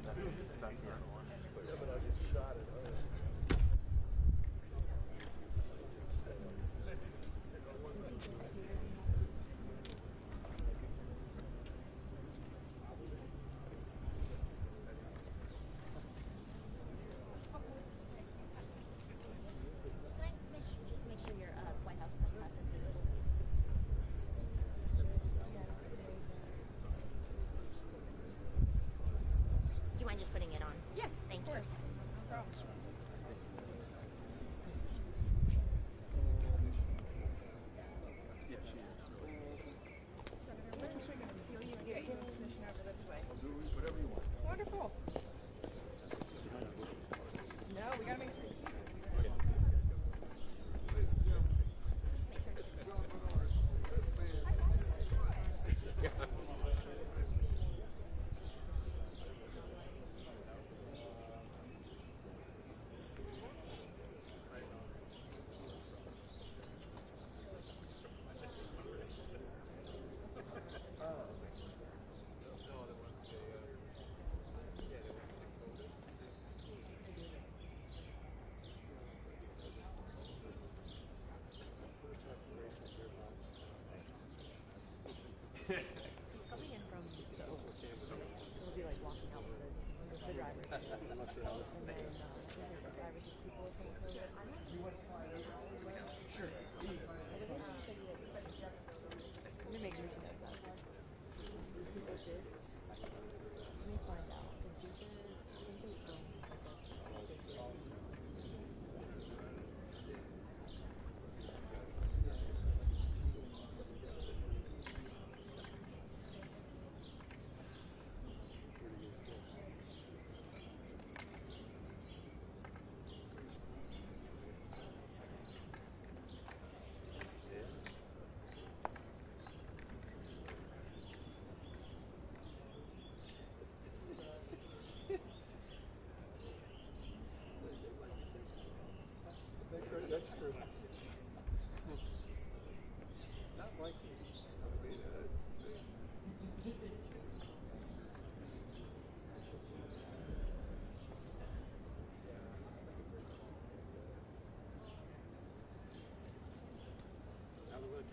That's the other one. Yeah, but I just shot it. Just make sure your White House press pass is visible, please. Do you mind just putting it on? Yes, thank of you. course. No problem. Yeah, she is. Senator, we're actually going to seal you and get you in position over this way. I'll do whatever you want. Wonderful. No, we got to make sure. He's coming in from the Oval, so he'll be like walking out with the drivers. And then I think there's a drivers with people with COVID. Sure. Let me make sure she knows that. Let me find out. Because these are, I think they're from That's true. Not like you. I mean,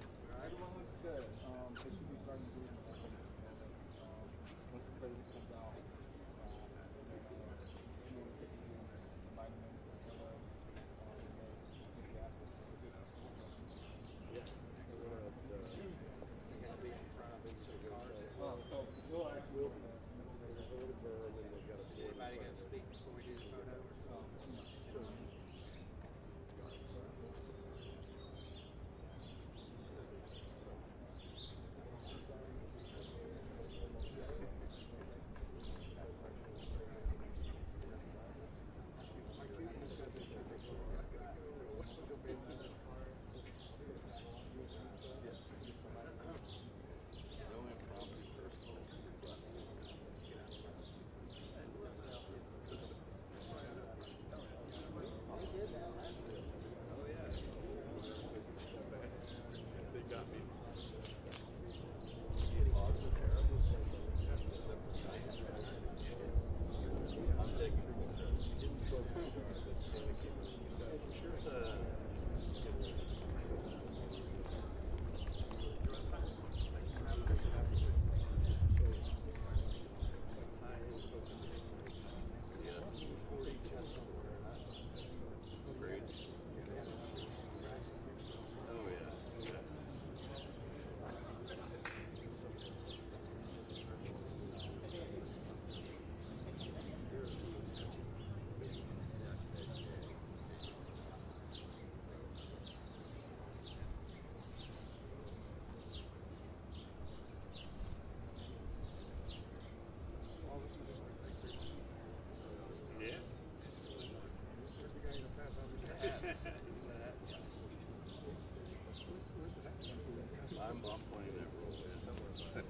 everyone looks good. They should be starting to do it. Once the president comes out, yeah. There's a little bird and they've got a board. Anybody going to speak before we do the photo? No impromptu personal requests. Oh yeah. They got me. She paused the terrible. I'm taking it. Didn't smoke a cigar, but Taylor came in and said, sure. Yeah, 40 just somewhere. Great. Oh yeah. Yeah. Where's the guy in the past? I'm playing that role somewhere.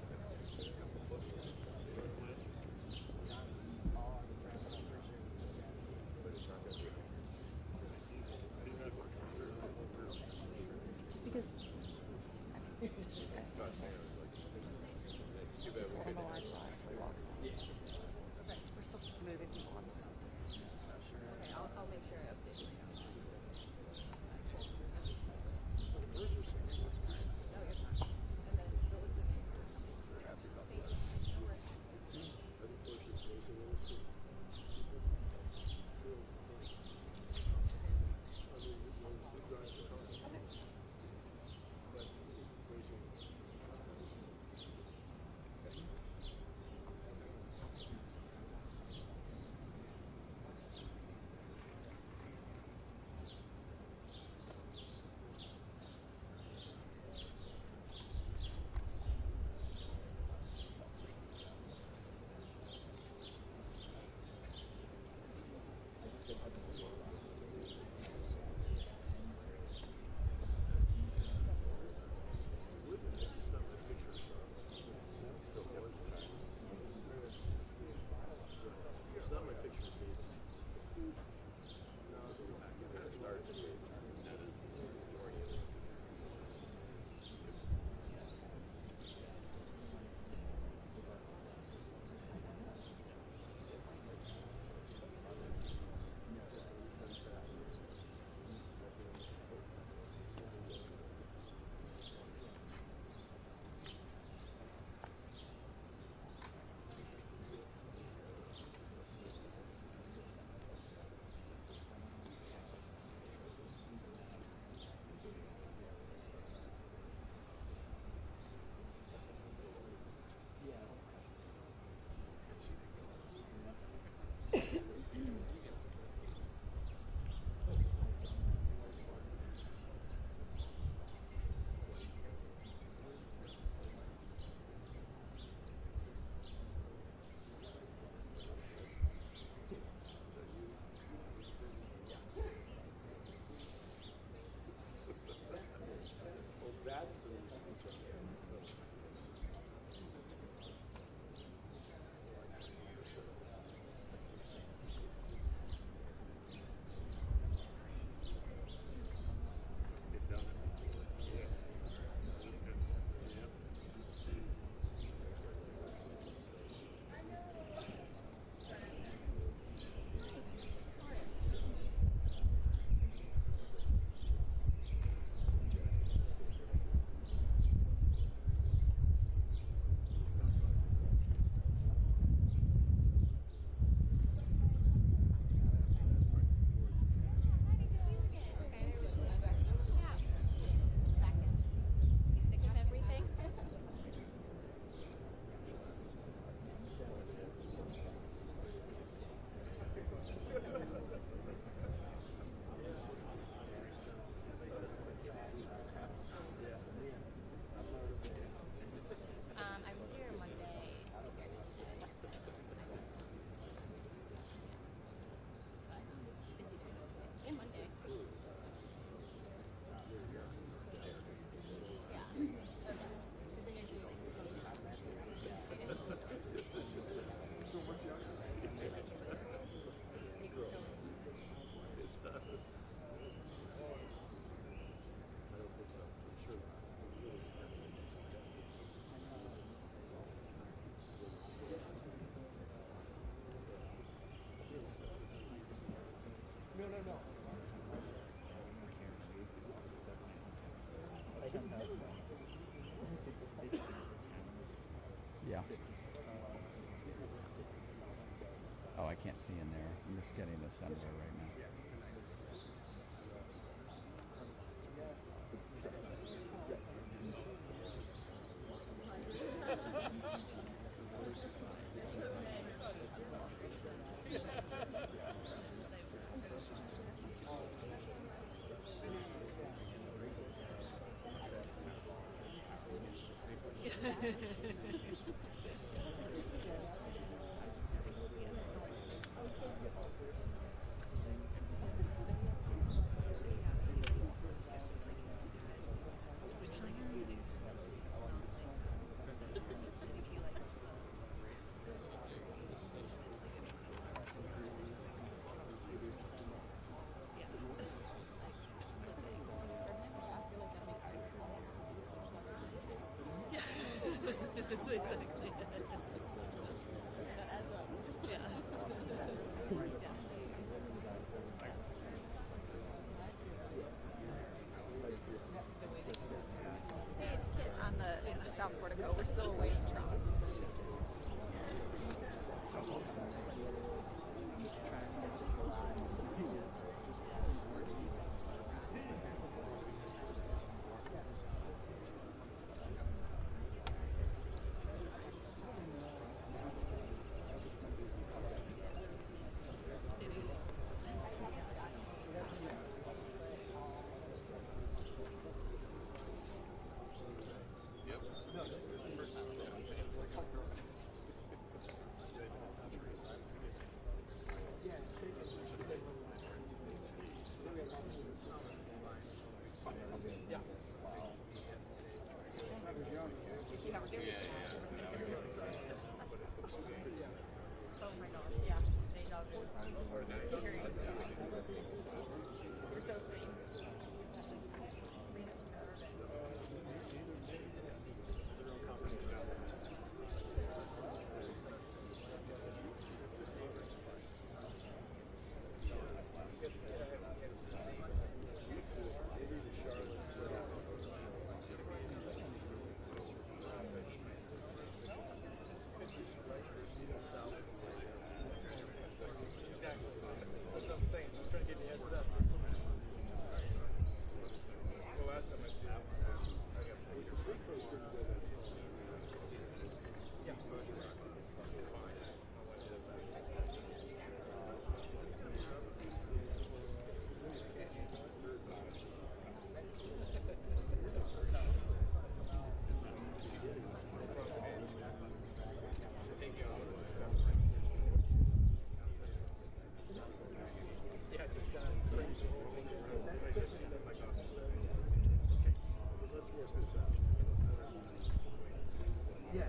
Just because Too bad we on the couldn't. live shot until he walks out. Okay, we're still moving people on the site. Okay, I'll make sure I update you. No, you're fine. And then the list of names is coming. We're happy about Thank that. you. No worries. I think Porsche's racing industry. Who drives the car? But racing. It's not my picture of Davis. No, it kind of started to be. Well, that's the reason we took it. They've done it. Yeah. I was here Monday. In Monday. Yeah. Okay. Because then you're just like sitting up. So much younger. It was still It does. I don't think so. I'm sure not. Really No, no, no. Yeah. Oh, I can't see in there. I'm just getting the center right now. Exactly. That adds up. Yeah. away in Toronto. Oh my gosh, yeah. They dog it. Scary. You're so free. That's what I'm saying. I'm trying to give you a heads up. The last time I did, I got yeah, just kind of crazy. Let's work this out. Yeah,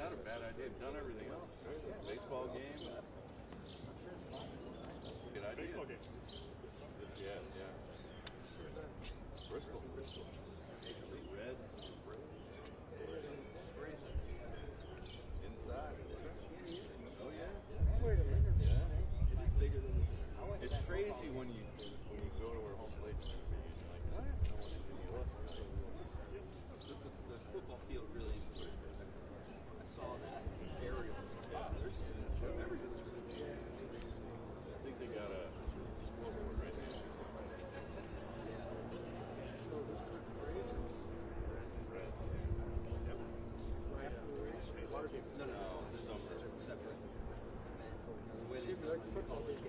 not a bad idea. Done everything else. Baseball game. That's a good idea. Baseball game. Yeah. Bristol. Major League Reds. Inside. Oh yeah. Wait a minute. Yeah. It is bigger than It's crazy when you go to where home plate's going to be and you're like, what? No one in New York. the football field really is what it is. I saw that aerial. There's everything's really big. I think they got a scoreboard right now. So this is crazy. Reds. Right after the race. Water game. No, summer. Separate. The way they like football games.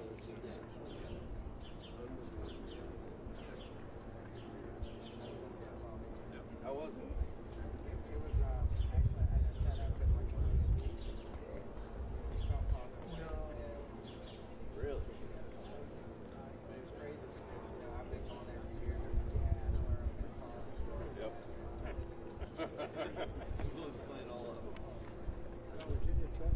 How was it? It was actually I had set up in like one of these weeks. Felt farther away. Really? It was crazy because I've been going there for years. Yeah, I know where I'm going to call. Yep. We'll explain all of it. Virginia Tech.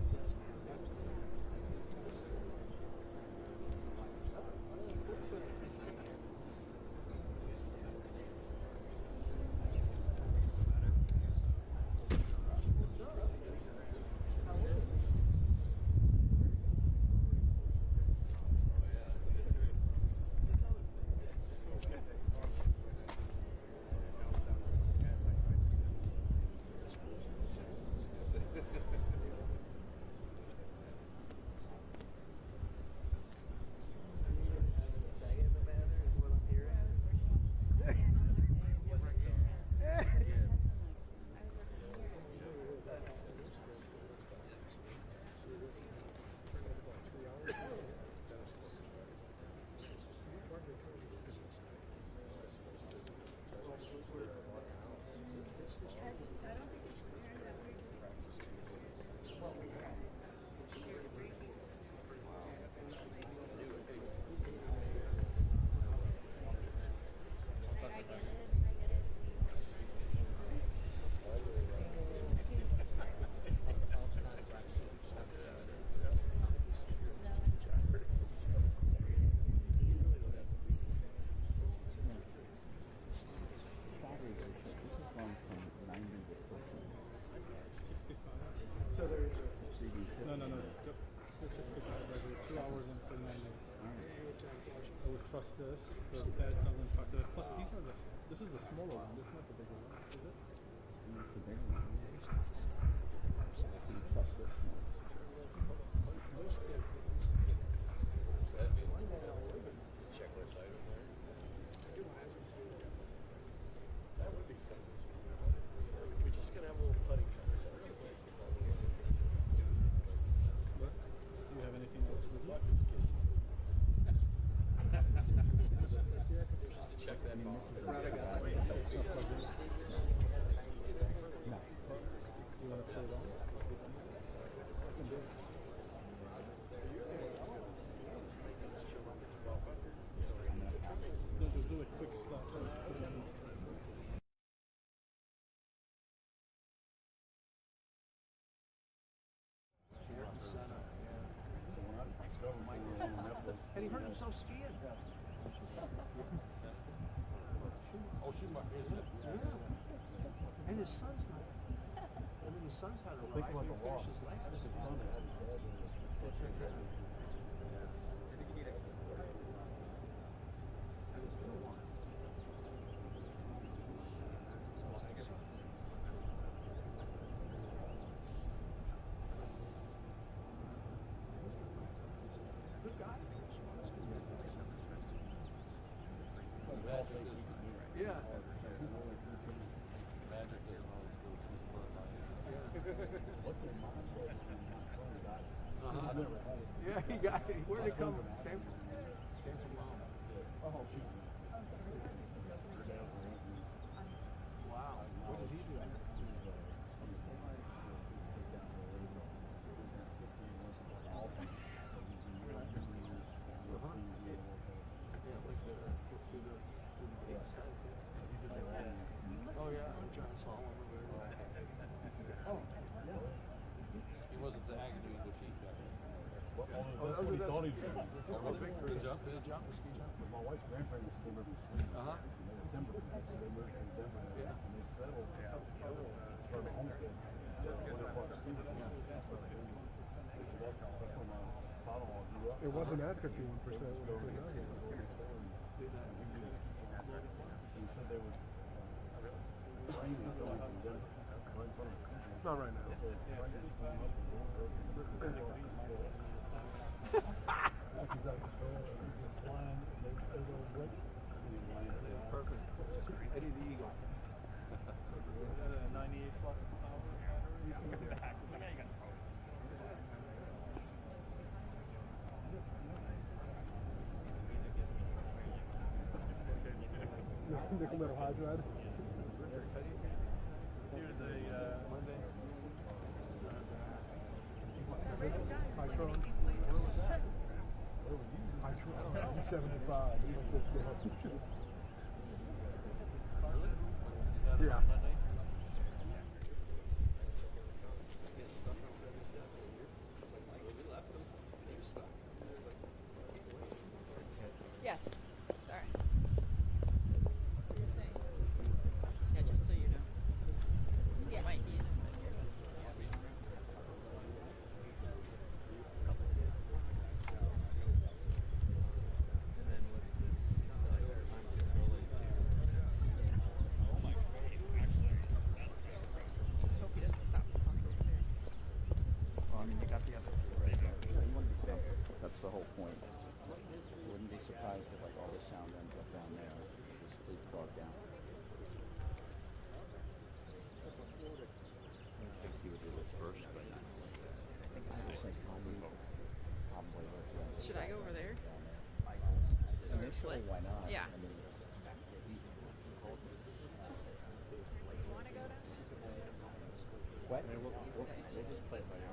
So there's no. There's 65 right here, 2 hours and 39 minutes. I would trust this because that doesn't talk to it. Plus, this is the smaller one. This is not the bigger one, is it? It's the bigger one. You trust this one. Checklist item there. That would be fun. We're just going to have a little putting contest. What? Do you have anything else with you? Just to check that ball. No. You want to put it on? I can do it. No, just do a quick stop. Put it on. And he hurt himself skiing. Oh, shoot my head. Yeah. And his son's not. I mean, his son's had a ride. He finished his last. And it's been a while. Good guy. Yeah. Magic doesn't always go through Yeah, he got it. Where'd it come from? Came from mom. Oh, shoot. Wow. What did he do? Oh yeah, John Solomon. Oh, yeah. Ski jump, ski jump. My wife's grandparents came over from Sweden. Uh-huh. Denver. They moved from Denver. Yeah. And they settled. Started homestead. That's when my father-in-law grew up. It wasn't at 51% when it came out here. He said they were training going from Denver. Right in front of the Not right now. Perfect. Eddie the Eagle. 98 plus hour battery. Nickel metal hydride. Here's a Monday. Hydron. Hydron. 75. Yeah. Yes. Sorry. Yeah, just so you know, this is Yeah. might be. Just hope he doesn't stop to talk over there. Well, I mean, you got the other two right there. That's the whole point. Wouldn't be surprised if like all the sound ends up down there, just leapfrog down. I think he would do this first, but not I just think probably worth it. Should I go over there? Initially, why not? Yeah. I mean, what? we'll just play it by ear.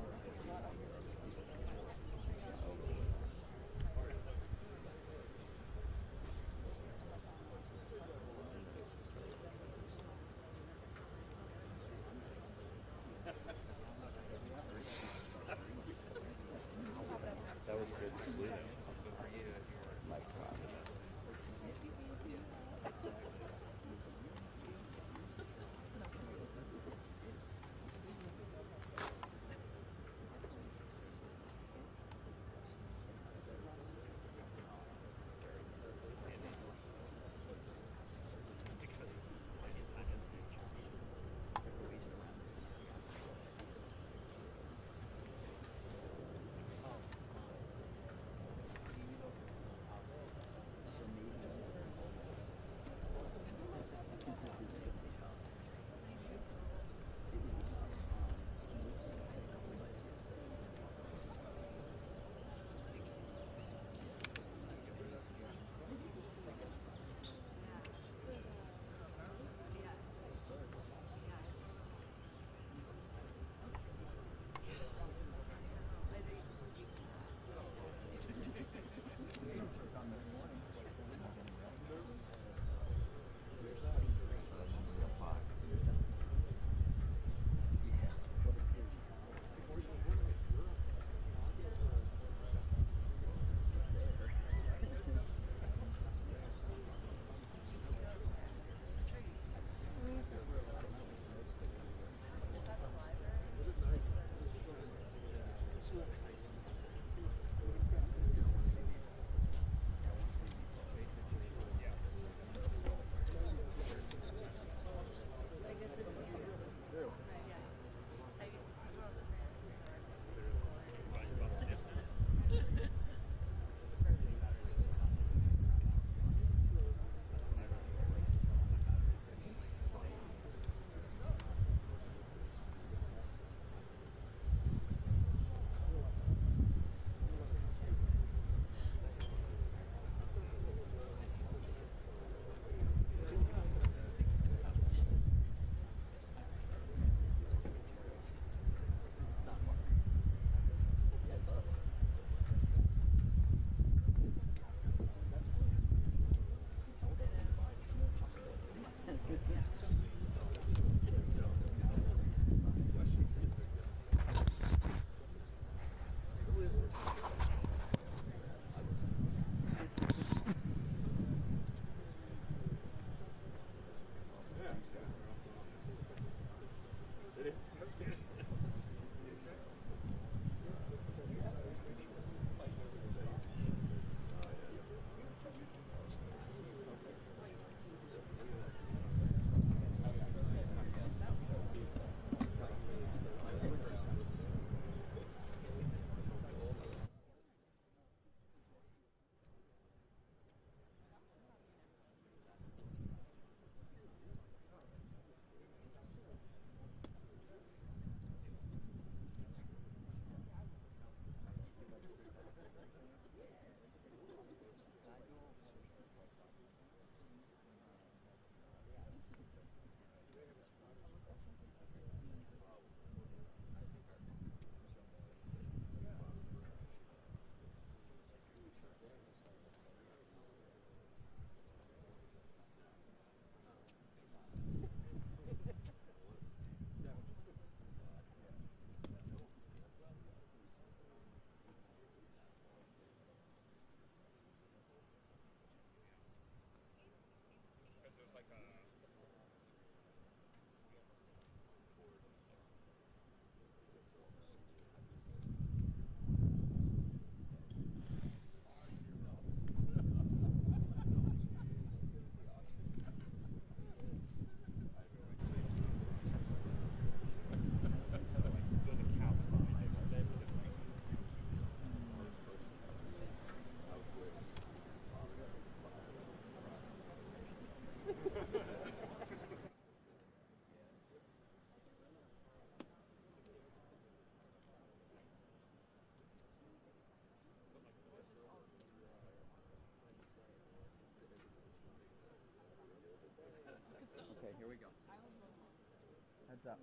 That was good sleep. Mic drop. Here we go. Heads up.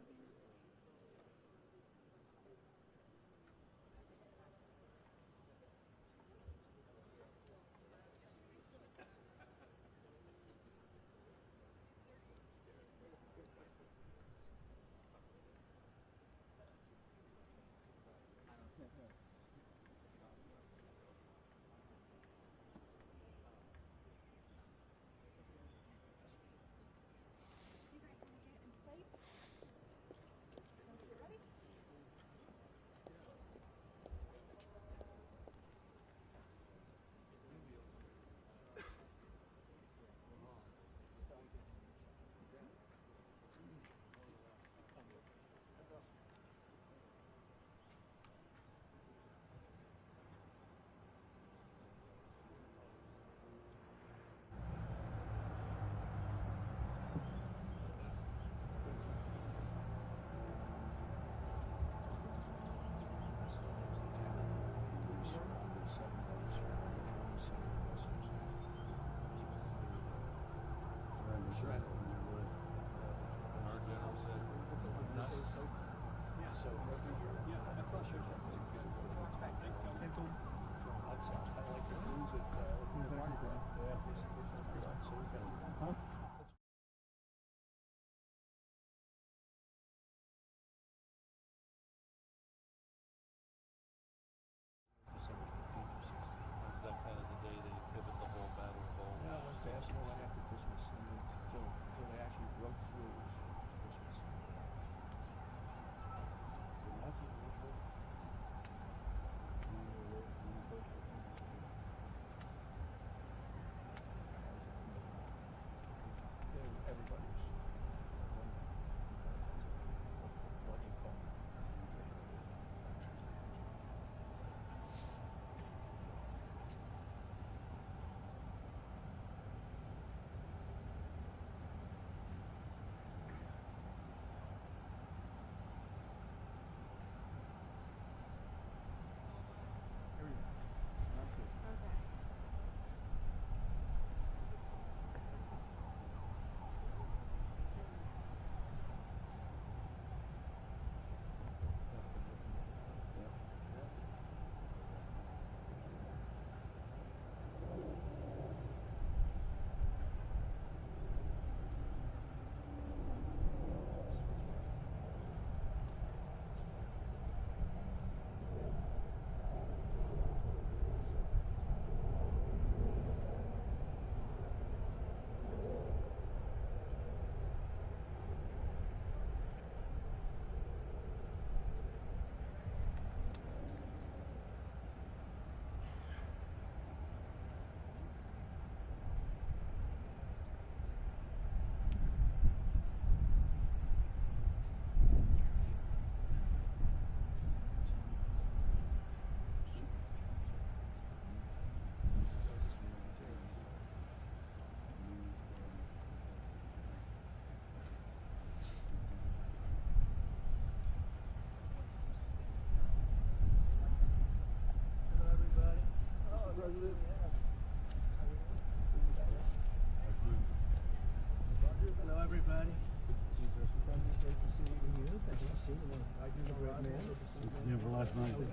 Hello, everybody. Great to see you. Thank you for seeing me. You're a great man. It's never last night. That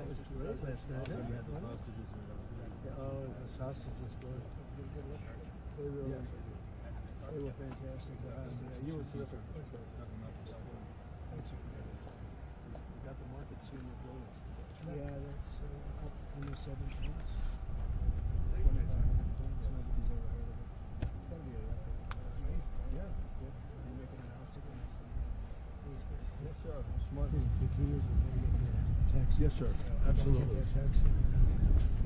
was great last night. Oh, the sausages were. They were fantastic. You were terrific. Thanks. You got the market soon with donuts. Yeah, that's up in the 7 pounds. 2,500 donuts. Nobody's ever heard of it. It's got to be a record. Yeah, it's good. You're making an house again. Yes, sir. Smart. The key is we're going to get the taxi. Yes, sir. Absolutely.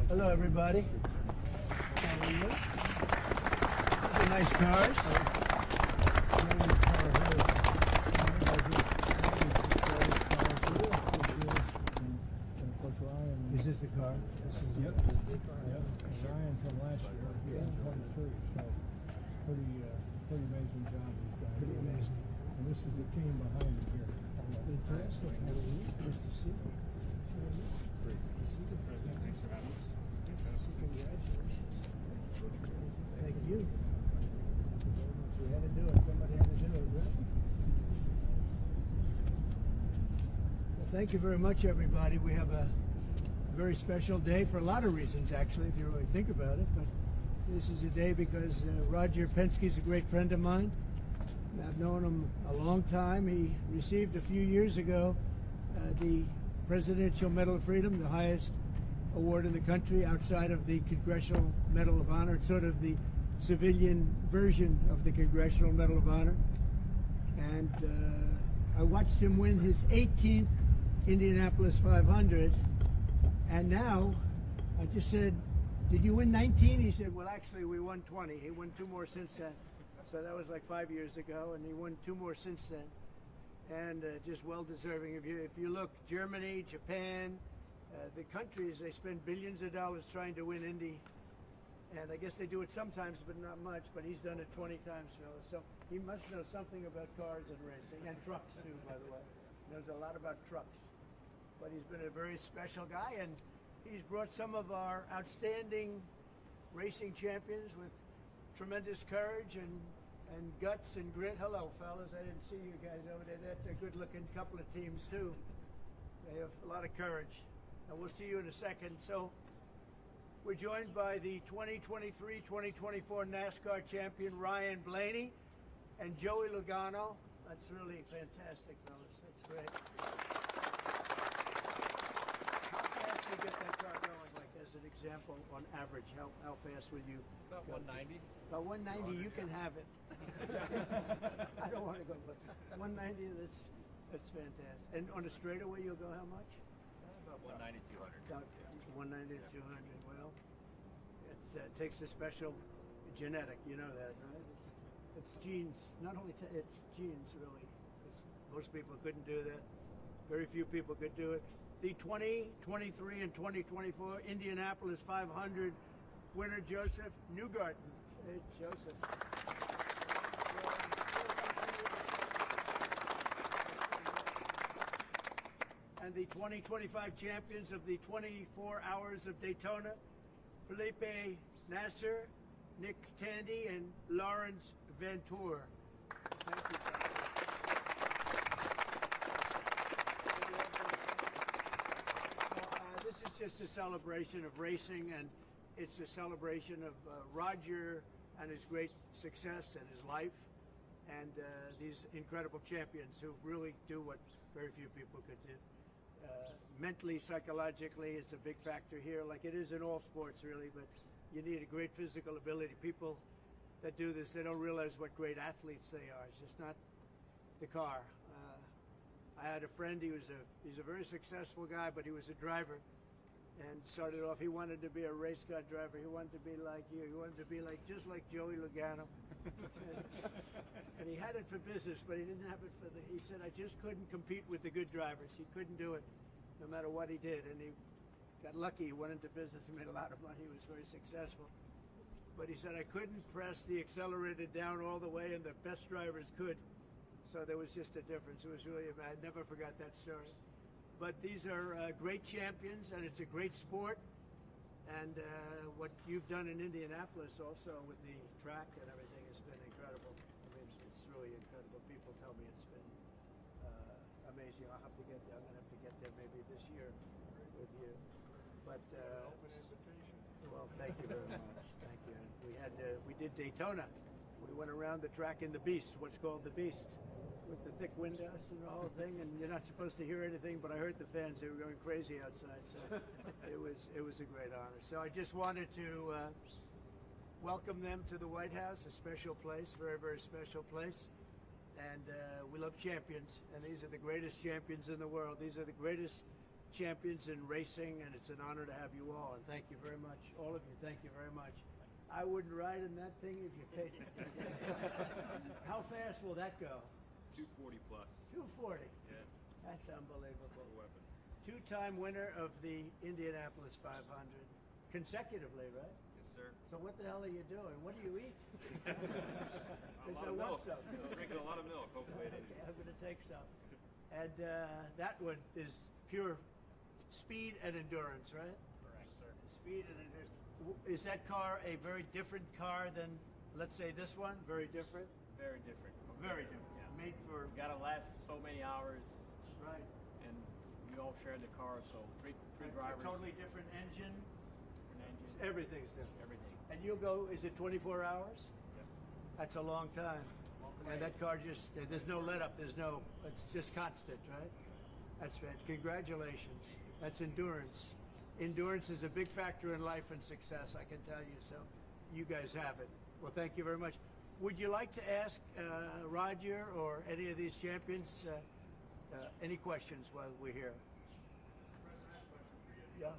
Hello, everybody. How are you? These are nice cars. Is this the car? This is Yep. Yep. Ryan from last year. Yeah. 23. So pretty amazing job he's done. Pretty amazing. And this is the team behind him here. Fantastic. How are you? Nice to see you. Great. Thanks for having us. Congratulations. Thank you. Thank you very much, everybody. We have a very special day for a lot of reasons, actually, if you really think about it. But this is a day because Roger Penske's a great friend of mine. I've known him a long time. He received a few years ago the Presidential Medal of Freedom, the highest award in the country outside of the Congressional Medal of Honor. It's sort of the civilian version of the Congressional Medal of Honor. And I watched him win his 18th Indianapolis 500. And now, I just said, did you win 19? He said, well, actually, we won 20. He won 2 more since then. So that was like 5 years ago, and he won 2 more since then. And just well-deserving. If you look, Germany, Japan, the countries, they spend billions of dollars trying to win Indy. And I guess they do it sometimes, but not much. But he's done it 20 times, fellas. So he must know something about cars and racing, and trucks, too, by the way. He knows a lot about trucks. But he's been a very special guy, and he's brought some of our outstanding racing champions with tremendous courage and guts and grit. Hello, fellas. I didn't see you guys over there. That's a good-looking couple of teams, too. They have a lot of courage. And we'll see you in a second. So we're joined by the 2023-2024 NASCAR champion, Ryan Blaney, and Joey Logano. That's really fantastic, fellas. That's great. How fast do you get that car going, like as an example, on average? How fast will you About go? 190. About 190, you can have it. I don't want to go, but 190, that's fantastic. And on a straightaway, you'll go how much? About 190, 200. About 190 to 200. Well, it takes a special genetic, you know that, right? It's genes. Not only it's genes, really. Most people couldn't do that. Very few people could do it. The 2023 and 2024 Indianapolis 500 winner, Joseph Newgarden. Hey, Joseph. And the 2025 champions of the 24 Hours of Daytona, Felipe Nasser, Nick Tandy, and Lawrence Ventura. Thank you, this is just a celebration of racing, and it's a celebration of Roger and his great success and his life, and these incredible champions who really do what very few people could do. Mentally, psychologically, it's a big factor here, like it is in all sports, really, but you need a great physical ability. People that do this, they don't realize what great athletes they are. It's just not the car. I had a friend, he's a very successful guy, but he was a driver, and started off, he wanted to be a race car driver. He wanted to be like you. He wanted to be just like Joey Logano. And he had it for business, but he didn't have it for he said, I just couldn't compete with the good drivers. He couldn't do it, no matter what he did. And he got lucky. He went into business and made a lot of money. He was very successful. But he said, I couldn't press the accelerator down all the way, and the best drivers could. So there was just a difference. It was really, I never forgot that story. But these are great champions, and it's a great sport. And what you've done in Indianapolis also with the track and everything has been incredible. I mean, it's really incredible. People tell me it's been amazing. I'll have to get there. I'm going to have to get there maybe this year with you. But Open invitation. well, thank you very much. Thank you. And we did Daytona. We went around the track in the Beast, what's called the Beast, with the thick windows and the whole thing, and you're not supposed to hear anything, but I heard the fans, they were going crazy outside, so it was a great honor. So I just wanted to welcome them to the White House, a special place, very, very special place. And we love champions, and these are the greatest champions in the world. These are the greatest champions in racing, and it's an honor to have you all, and thank you very much. All of you, thank you very much. I wouldn't ride in that thing if you paid me. How fast will that go? 240 plus. 240. Yeah. That's unbelievable. Weapon. Two-time winner of the Indianapolis 500, consecutively, right? Yes, sir. So what the hell are you doing? What do you eat? A lot of milk. Drinking a lot of milk, hopefully. Okay, I'm going to take some. And that one is pure speed and endurance, right? Correct, sir. Speed and endurance. Is that car a very different car than, let's say, this one? Very different? Very different. Very different. Yeah. Made for... Gotta last so many hours, Right. and we we all shared the car, so three drivers. Totally different engine. Different engine. Everything's different. Everything. And you'll go, is it 24 hours? Yeah. That's a long time. And that car just, there's no let up, it's just constant, right? That's fantastic. Congratulations. That's endurance. Endurance is a big factor in life and success, I can tell you. So you guys have it. Well, thank you very much. Would you like to ask Roger or any of these champions any questions while we're here? President, I have a question for you. Yeah.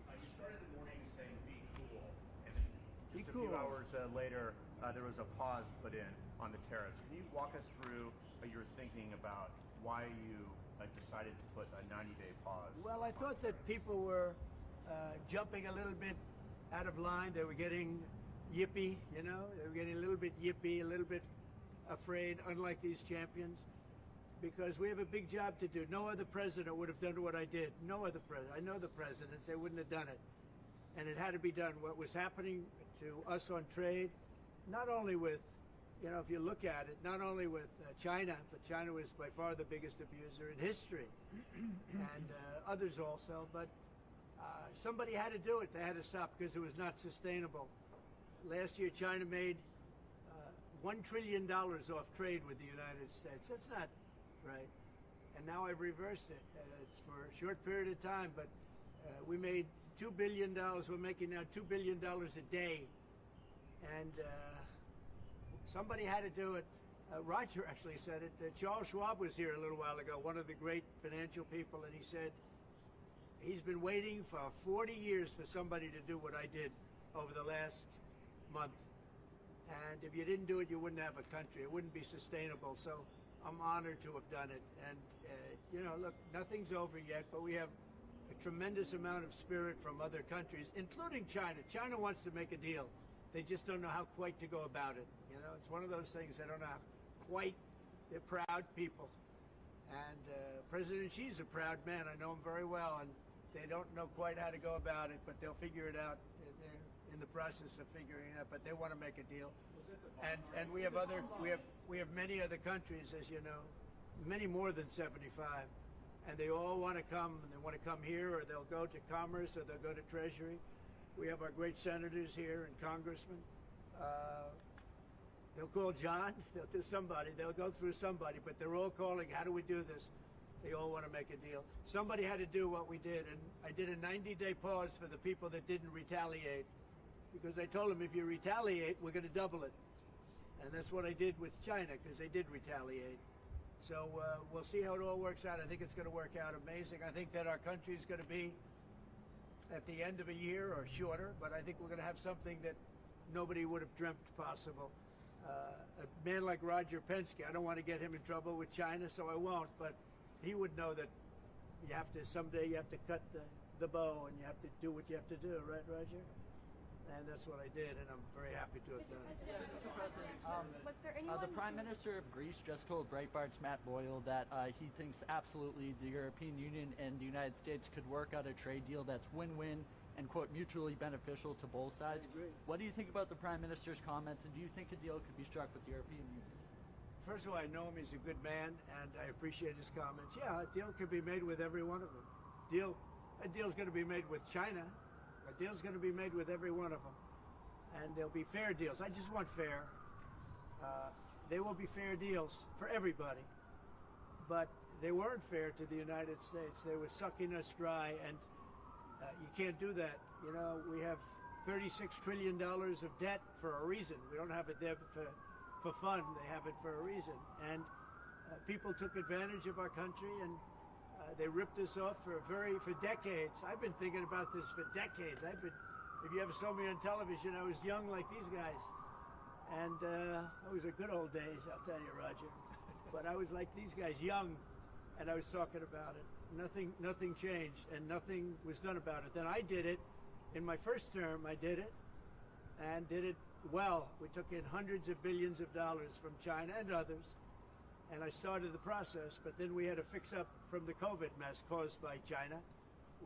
You started the morning saying be cool, and Be just a cool. few hours later, there was a pause put in on the tariffs. Can you walk us through your thinking about why you decided to put a 90-day pause? Well, I thought that people were jumping a little bit out of line. They were getting yippy, you know? They were getting a little bit yippy, a little bit afraid, unlike these champions, because we have a big job to do. No other president would have done what I did. No other president. I know the presidents. They wouldn't have done it. And it had to be done. What was happening to us on trade, not only with, you know, if you look at it, not only with China, but China was by far the biggest abuser in history, and others also, but somebody had to do it. They had to stop because it was not sustainable. Last year, China made $1 trillion off trade with the United States. That's not right. And now I've reversed it. It's for a short period of time, but we made $2 billion. We're making now $2 billion a day. And somebody had to do it. Roger actually said it. Charles Schwab was here a little while ago, one of the great financial people, and he said he's been waiting for 40 years for somebody to do what I did over the last month. And if you didn't do it, you wouldn't have a country. It wouldn't be sustainable. So I'm honored to have done it. And, you know, look, nothing's over yet, but we have a tremendous amount of spirit from other countries, including China. China wants to make a deal. They just don't know how quite to go about it. You know, it's one of those things they don't know how quite. They're proud people. And President Xi's a proud man. I know him very well, and they don't know quite how to go about it, but they'll figure it out. They're in the process of figuring it out, but they want to make a deal. And we have many other countries, as you know, many more than 75, and they all want to come. And they want to come here, or they'll go to Commerce, or they'll go to Treasury. We have our great senators here and congressmen. They'll call John. They'll do somebody. They'll go through somebody, but they're all calling. How do we do this? They all want to make a deal. Somebody had to do what we did, and I did a 90-day pause for the people that didn't retaliate, because I told them if you retaliate, we're going to double it. And that's what I did with China, because they did retaliate. So we'll see how it all works out. I think it's going to work out amazing. I think that our country is going to be at the end of a year or shorter, but I think we're going to have something that nobody would have dreamt possible. A man like Roger Penske, I don't want to get him in trouble with China, so I won't, but he would know that you have to, someday you have to cut the bow and you have to do what you have to do, right, Roger? And that's what I did, and I'm very happy to have done it. Mr. President, was there anyone the Prime Minister of Greece just told Breitbart's Matt Boyle that he thinks absolutely the European Union and the United States could work out a trade deal that's win-win and, quote, mutually beneficial to both sides. I agree. What do you think about the Prime Minister's comments, and do you think a deal could be struck with the European Union? First of all, I know him. He's a good man, and I appreciate his comments. Yeah, a deal could be made with every one of them. A deal's going to be made with China. A deal's going to be made with every one of them. And there'll be fair deals. I just want fair. They will be fair deals for everybody. But they weren't fair to the United States. They were sucking us dry, and you can't do that. You know, we have $36 trillion of debt for a reason. We don't have it there for fun. They have it for a reason. And people took advantage of our country, and they ripped us off for decades. I've been thinking about this for decades. If you ever saw me on television, I was young like these guys. And it was a good old days, I'll tell you, Roger. But I was like these guys, young, and I was talking about it. Nothing changed, and nothing was done about it. Then I did it. In my first term, I did it, and did it well. We took in hundreds of billions of dollars from China and others, and I started the process, but then we had to fix up from the COVID mess caused by China.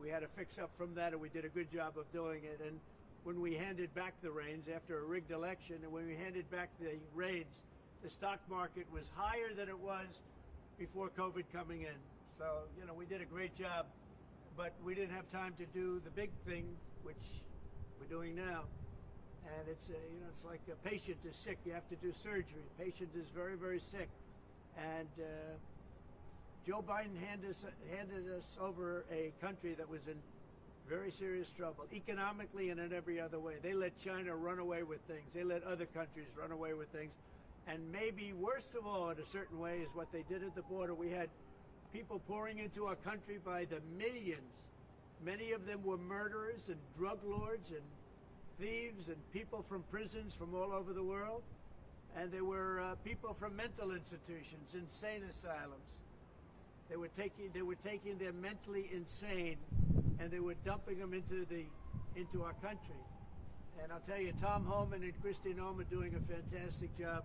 We had to fix up from that, and we did a good job of doing it. And when we handed back the reins after a rigged election, and when we handed back the reins, the stock market was higher than it was before COVID coming in. So, you know, we did a great job, but we didn't have time to do the big thing, which we're doing now. And it's, you know, it's like a patient is sick, you have to do surgery. Patient is very, very sick. And Joe Biden handed us over a country that was in very serious trouble, economically and in every other way. They let China run away with things. They let other countries run away with things. And maybe worst of all, in a certain way, is what they did at the border. We had people pouring into our country by the millions. Many of them were murderers and drug lords and thieves and people from prisons from all over the world. And there were people from mental institutions, insane asylums. They were taking their mentally insane and they were dumping them into our country. And I'll tell you, Tom Homan and Kristi Noem are doing a fantastic job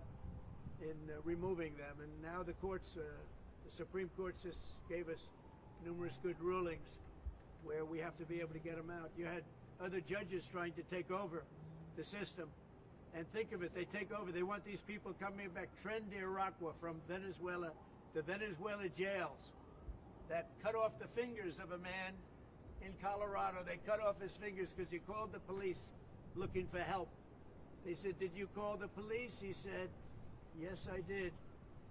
in removing them. And now the courts, the Supreme Court just gave us numerous good rulings where we have to be able to get them out. You had other judges trying to take over the system. And think of it, they take over, they want these people coming back. Tren de Aragua from Venezuela, the Venezuela jails that cut off the fingers of a man in Colorado. They cut off his fingers because he called the police looking for help. They said, "Did you call the police?" He said, "Yes, I did."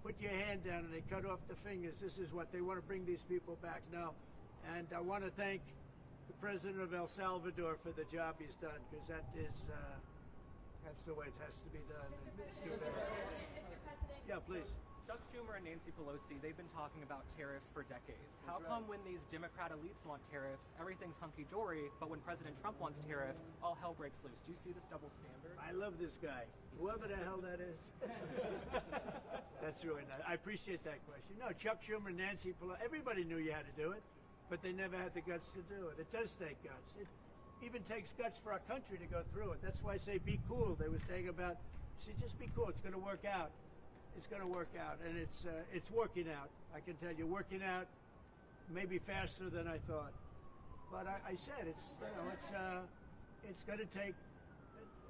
"Put your hand down," and they cut off the fingers. This is what they want to bring these people back now. And I want to thank the president of El Salvador for the job he's done, because that is, that's the way it has to be done. It's too bad. Mr. President. Yeah, please. Chuck Schumer and Nancy Pelosi, they've been talking about tariffs for decades. How come when these Democrat elites want tariffs, everything's hunky-dory, but when President Trump wants tariffs, all hell breaks loose? Do you see this double standard? I love this guy, whoever the hell that is. That's really nice. I appreciate that question. No, Chuck Schumer, Nancy Pelosi, everybody knew you had to do it, but they never had the guts to do it. It does take guts. It even takes guts for our country to go through it. That's why I say be cool. They were saying about, see, just be cool. It's going to work out. It's going to work out, and it's working out. I can tell you, working out maybe faster than I thought. But I said it's, you know, it's going to take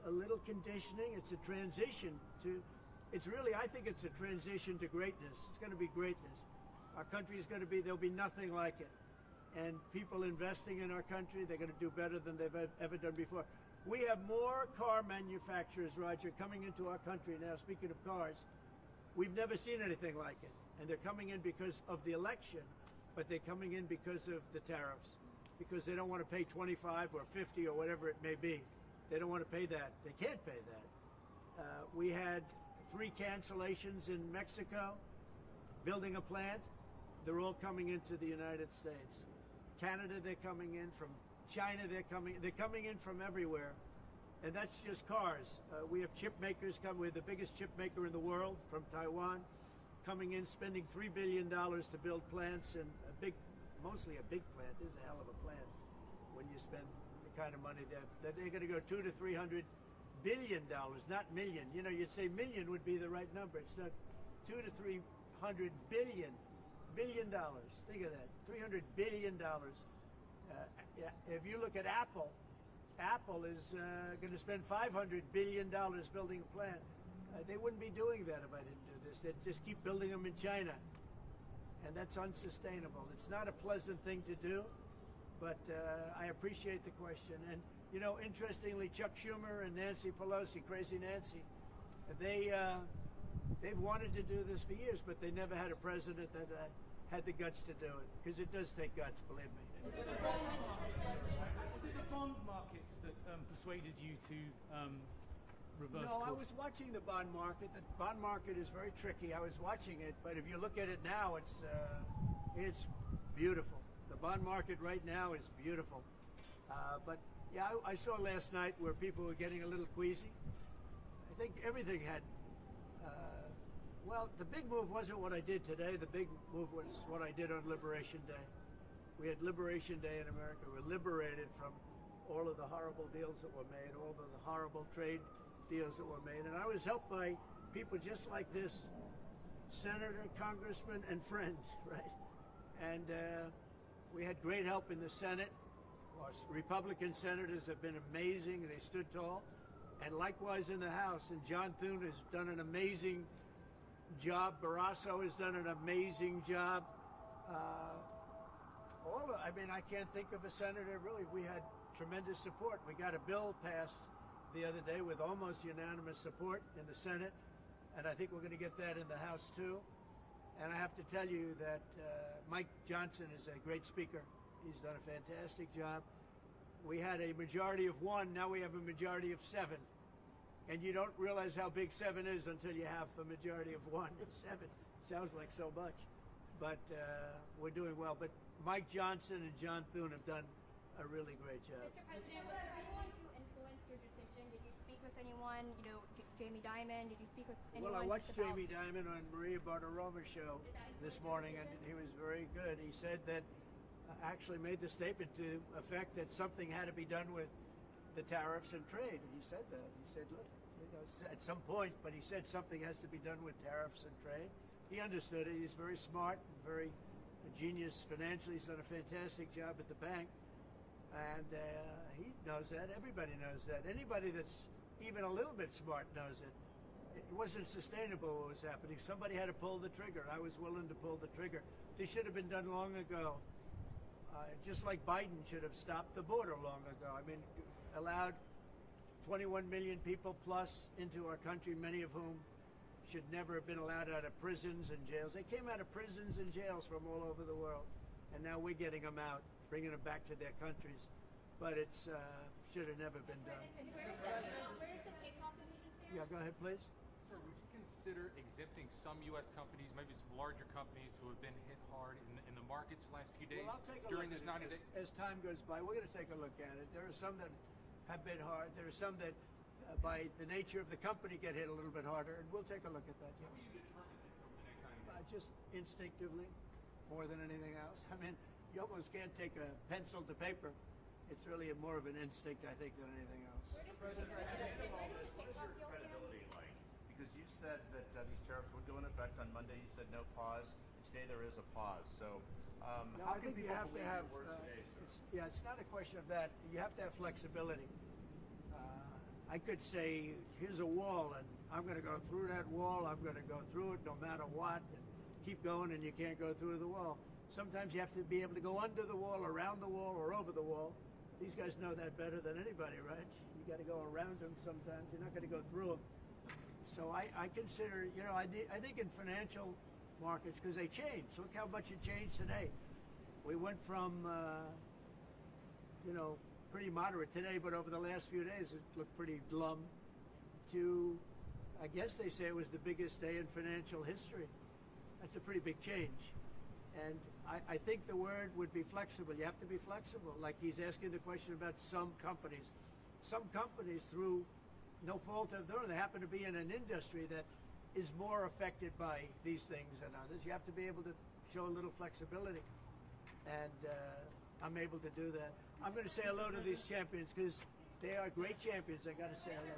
a little conditioning. It's a transition to, it's really, I think it's a transition to greatness. It's going to be greatness. Our country is going to be, there'll be nothing like it. And people investing in our country, they're going to do better than they've ever done before. We have more car manufacturers, Roger, coming into our country now. Speaking of cars, we've never seen anything like it. And they're coming in because of the election, but they're coming in because of the tariffs, because they don't want to pay 25 or 50 or whatever it may be. They don't want to pay that. They can't pay that. We had 3 cancellations in Mexico, building a plant. They're all coming into the United States. Canada, they're coming in. From China, they're coming in from everywhere. And that's just cars. We have chip makers coming. We're the biggest chip maker in the world, from Taiwan, coming in, spending $3 billion to build plants, and mostly a big plant. This is a hell of a plant when you spend the kind of money that they're going to go $200 to $300 billion, not million. You know, you'd say million would be the right number. It's not. $200 to $300 billion. Think of that. $300 billion. If you look at Apple, Apple is going to spend $500 billion building a plant. They wouldn't be doing that if I didn't do this. They'd just keep building them in China. And that's unsustainable. It's not a pleasant thing to do, but I appreciate the question. And, you know, interestingly, Chuck Schumer and Nancy Pelosi, Crazy Nancy, they've wanted to do this for years, but they never had a president that had the guts to do it, because it does take guts, believe me. Was it the bond markets that persuaded you to reverse No, course? I was watching the bond market. The bond market is very tricky. I was watching it, but if you look at it now, it's beautiful. The bond market right now is beautiful. But yeah, I saw last night where people were getting a little queasy. I think everything had. Well, the big move wasn't what I did today. The big move was what I did on Liberation Day. We had Liberation Day in America. We were liberated from all of the horrible deals that were made, all of the horrible trade deals that were made. And I was helped by people just like this, senator, congressman, and friends, right? And we had great help in the Senate. Our Republican senators have been amazing. They stood tall. And likewise in the House. And John Thune has done an amazing job. Barrasso has done an amazing job. I mean, I can't think of a senator really. We had tremendous support. We got a bill passed the other day with almost unanimous support in the Senate, and I think we're going to get that in the House too. And I have to tell you that Mike Johnson is a great speaker. He's done a fantastic job. We had a majority of 1, now we have a majority of 7. And you don't realize how big 7 is until you have a majority of 1. 7 sounds like so much, but we're doing well. But Mike Johnson and John Thune have done a really great job. Mr. President, was there anyone who influenced your decision? Did you speak with anyone? You know, Jamie Dimon. Did you speak with anyone? Well, I watched Jamie Dimon on Maria Bartiromo's show this morning, and he was very good. He said that actually made the statement to effect that something had to be done with the tariffs and trade. He said that. He said, look, you know, at some point, but he said something has to be done with tariffs and trade. He understood it. He's very smart and very genius financially. He's done a fantastic job at the bank. And he knows that. Everybody knows that. Anybody that's even a little bit smart knows it. It wasn't sustainable what was happening. Somebody had to pull the trigger. I was willing to pull the trigger. This should have been done long ago. Just like Biden should have stopped the border long ago. I mean, allowed 21 million people plus into our country, many of whom should never have been allowed out of prisons and jails. They came out of prisons and jails from all over the world, and now we're getting them out, bringing them back to their countries. But it's should have never been done. Where is the TikTok decision stand? Yeah, go ahead, please. Sir, would you consider exempting some U.S. companies, maybe some larger companies who have been hit hard in the markets the last few days Well, I'll take a during look this at 90 it. days? As time goes by, we're going to take a look at it. There are some that have been hard. There are some that, by the nature of the company, get hit a little bit harder, and we'll take a look at that. Yeah. How will you determine it over the next 90 days? Just instinctively, more than anything else. I mean, you almost can't take a pencil to paper. It's really more of an instinct, I think, than anything else. What's your credibility like? Because you said that these tariffs would go into effect on Monday. You said no pause. And today there is a pause. So No, how I can think you people have to believe have. your word today, sir? It's not a question of that. You have to have flexibility. I could say, here's a wall, and I'm going to go through that wall. I'm going to go through it no matter what, and keep going, and you can't go through the wall. Sometimes you have to be able to go under the wall, around the wall, or over the wall. These guys know that better than anybody, right? You got to go around them sometimes. You're not going to go through them. So I consider, you know, I think in financial markets, because they change. Look how much it changed today. We went from, you know, pretty moderate today, but over the last few days it looked pretty glum, to, I guess they say it was the biggest day in financial history. That's a pretty big change. And I think the word would be flexible. You have to be flexible. Like he's asking the question about some companies. Some companies, through no fault of their own, they happen to be in an industry that is more affected by these things than others. You have to be able to show a little flexibility. And I'm able to do that. I'm going to say hello to these champions because they are great champions. I got to say hello.